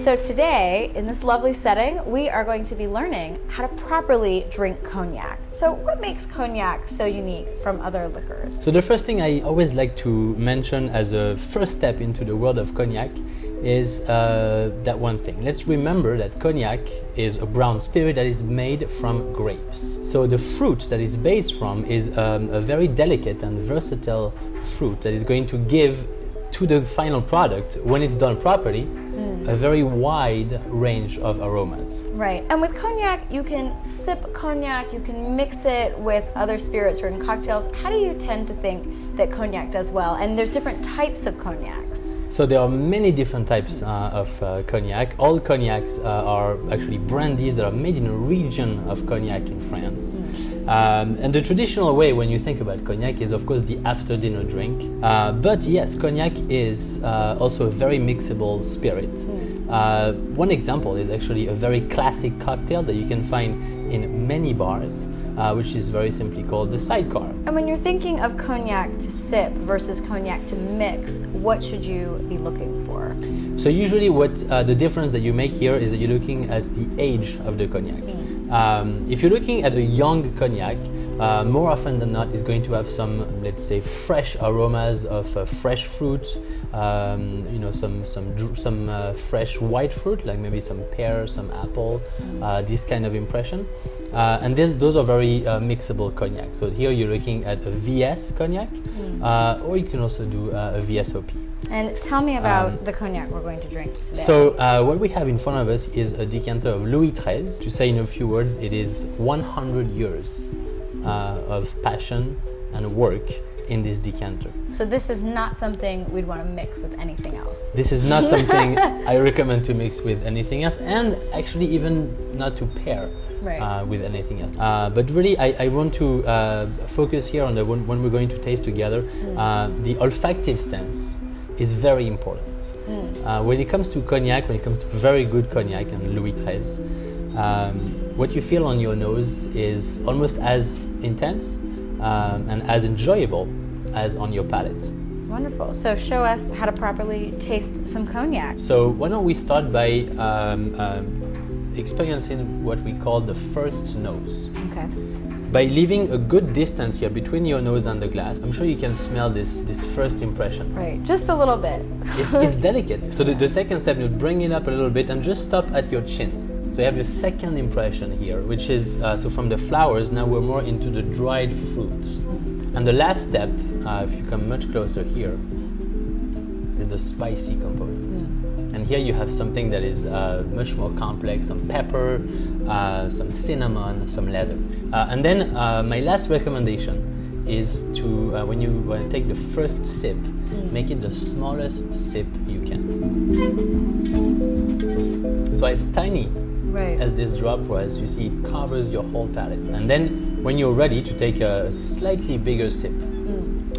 so today, in this lovely setting, we are going to be learning how to properly drink cognac. So what makes cognac so unique from other liquors? So the first thing I always like to mention as a first step into the world of cognac is that one thing. Let's remember that cognac is a brown spirit that is made from grapes. So the fruit that it's based from is a very delicate and versatile fruit that is going to give to the final product, when it's done properly, a very wide range of aromas. Right, and with cognac, you can sip cognac, you can mix it with other spirits or in cocktails. How do you tend to think that cognac does well? And there's different types of cognacs. So there are many different types of cognac. All cognacs are actually brandies that are made in a region of cognac in France. And the traditional way when you think about cognac is of course the after dinner drink. But yes, cognac is also a very mixable spirit. One example is actually a very classic cocktail that you can find in many bars, which is very simply called the sidecar. And when you're thinking of cognac to sip versus cognac to mix, what should you be looking for? So usually what the difference that you make here is that you're looking at the age of the cognac. If you're looking at a young cognac, more often than not is going to have some, let's say, fresh aromas of fresh fruit, some fresh white fruit, like maybe some pear, some apple, this kind of impression. And those are very mixable cognac. So here you're looking at a VS cognac, or you can also do a VSOP. And tell me about the cognac we're going to drink today. So what we have in front of us is a decanter of Louis XIII. To say in a few words, it is 100 years of passion and work in this decanter. So this is not something we'd want to mix with anything else. This is not something I recommend to mix with anything else, and actually even not to pair with anything else. But really, I want to focus here on when we're going to taste together. The olfactive sense is very important. When it comes to cognac, when it comes to very good cognac and Louis XIII, what you feel on your nose is almost as intense and as enjoyable as on your palate. Wonderful. So show us how to properly taste some cognac. So why don't we start by experiencing what we call the first nose. Okay. By leaving a good distance here between your nose and the glass, I'm sure you can smell this first impression. Right, just a little bit. It's delicate. So the second step, you bring it up a little bit and just stop at your chin. So you have your second impression here, which is, so from the flowers, now we're more into the dried fruits. And the last step, if you come much closer here, is the spicy component. And here you have something that is much more complex, some pepper, some cinnamon, some leather. And then my last recommendation is to, when you take the first sip, make it the smallest sip you can. So it's tiny as this drop was, you see it covers your whole palate. And then when you're ready to take a slightly bigger sip,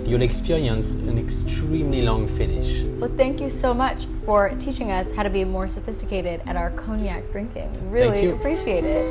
you'll experience an extremely long finish. Well, thank you so much for teaching us how to be more sophisticated at our cognac drinking. Really appreciate it.